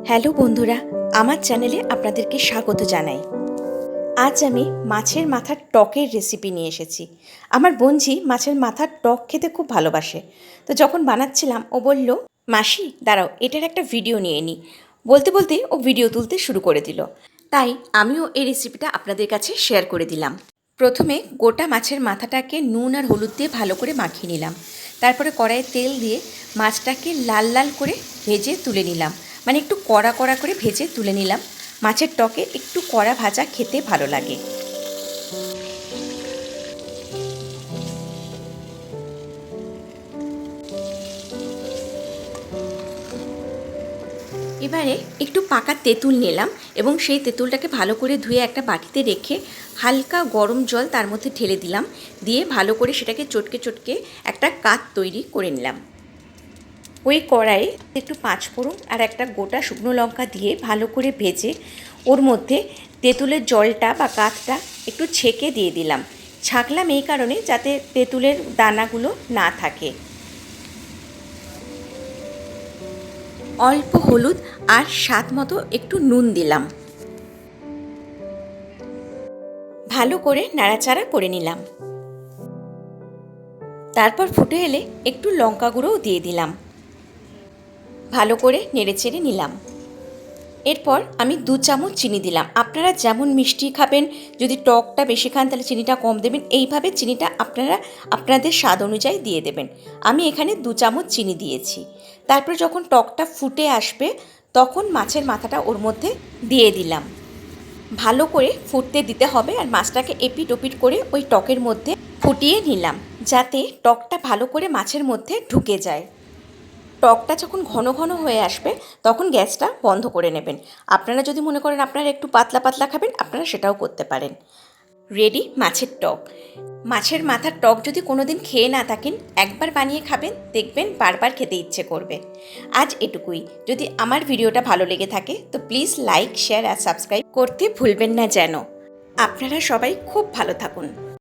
Hello বন্ধুরা, আমার চ্যানেলে আপনাদেরকে স্বাগত জানাই। আজ আমি মাছের মাথার টকের রেসিপি নিয়ে এসেছি। আমার বোনঝি মাছের মাথার টক খেতে খুব ভালোবাসে। তো যখন বানাচ্ছিলাম ও বলল, মাসি দাঁড়াও এটার একটা ভিডিও নিয়ে নিই। বলতে বলতে ও ভিডিও তুলতে শুরু করে দিল। তাই আমিও এই রেসিপিটা আপনাদের কাছে শেয়ার করে দিলাম। প্রথমে গোটা মাছের মাথাটাকে নুন আর হলুদ দিয়ে ভালো করে মাখিয়ে নিলাম। তারপরে কড়াইয়ে তেল দিয়ে মাছটাকে লাল লাল করে ভেজে তুলে নিলাম, মানে একটু কড়া কড়া করে ভেজে তুলে নিলাম। মাছের টকে একটু কড়া ভাজা খেতে ভালো লাগে। এবারে একটু পাকা তেঁতুল নিলাম এবং সেই তেঁতুলটাকে ভালো করে ধুয়ে একটা বাটিতে রেখে হালকা গরম জল তার মধ্যে ঢেলে দিলাম, দিয়ে ভালো করে সেটাকে চটকে চটকে একটা কাত তৈরি করে নিলাম। ওই কড়াইয়ে একটু পাঁচফোড়ন আর একটা গোটা শুকনো লঙ্কা দিয়ে ভালো করে ভেজে ওর মধ্যে তেঁতুলের জলটা বা কাঠটা একটু ছেঁকে দিয়ে দিলাম। ছাঁকলাম এই কারণে যাতে তেঁতুলের দানাগুলো না থাকে। অল্প হলুদ আর স্বাদ মতো একটু নুন দিলাম। ভালো করে নাড়াচাড়া করে নিলাম। তারপর ফুটে এলে একটু লঙ্কা গুঁড়োও দিয়ে দিলাম। ভালো করে নেড়েচেড়ে নিলাম। এরপর আমি 2 চামচ চিনি দিলাম। আপনারা যেমন মিষ্টি খাবেন, যদি টকটা বেশি খান তাহলে চিনিটা কম দেবেন। এইভাবে চিনিটা আপনারা আপনাদের স্বাদ অনুযায়ী দিয়ে দেবেন। আমি এখানে 2 চামচ চিনি দিয়েছি। তারপর যখন টকটা ফুটে আসবে তখন মাছের মাথাটা ওর মধ্যে দিয়ে দিলাম। ভালো করে ফুটতে দিতে হবে আর মাছটাকে এপিট ওপিট করে ওই টকের মধ্যে ফুটিয়ে নিলাম, যাতে টকটা ভালো করে মাছের মধ্যে ঢুকে যায়। টকটা যখন ঘন ঘন হয়ে আসবে তখন গ্যাসটা বন্ধ করে নেবেন। আপনারা যদি মনে করেন আপনারা একটু পাতলা পাতলা খাবেন, আপনারা সেটাও করতে পারেন। রেডি মাছের টক। মাছের মাথার টক যদি কোনো দিন খেয়ে না থাকেন, একবার বানিয়ে খাবেন, দেখবেন বারবার খেতে ইচ্ছে করবে। আজ এটুকুই। যদি আমার ভিডিওটা ভালো লেগে থাকে তো প্লিজ লাইক, শেয়ার আর সাবস্ক্রাইব করতে ভুলবেন না যেন। আপনারা সবাই খুব ভালো থাকুন।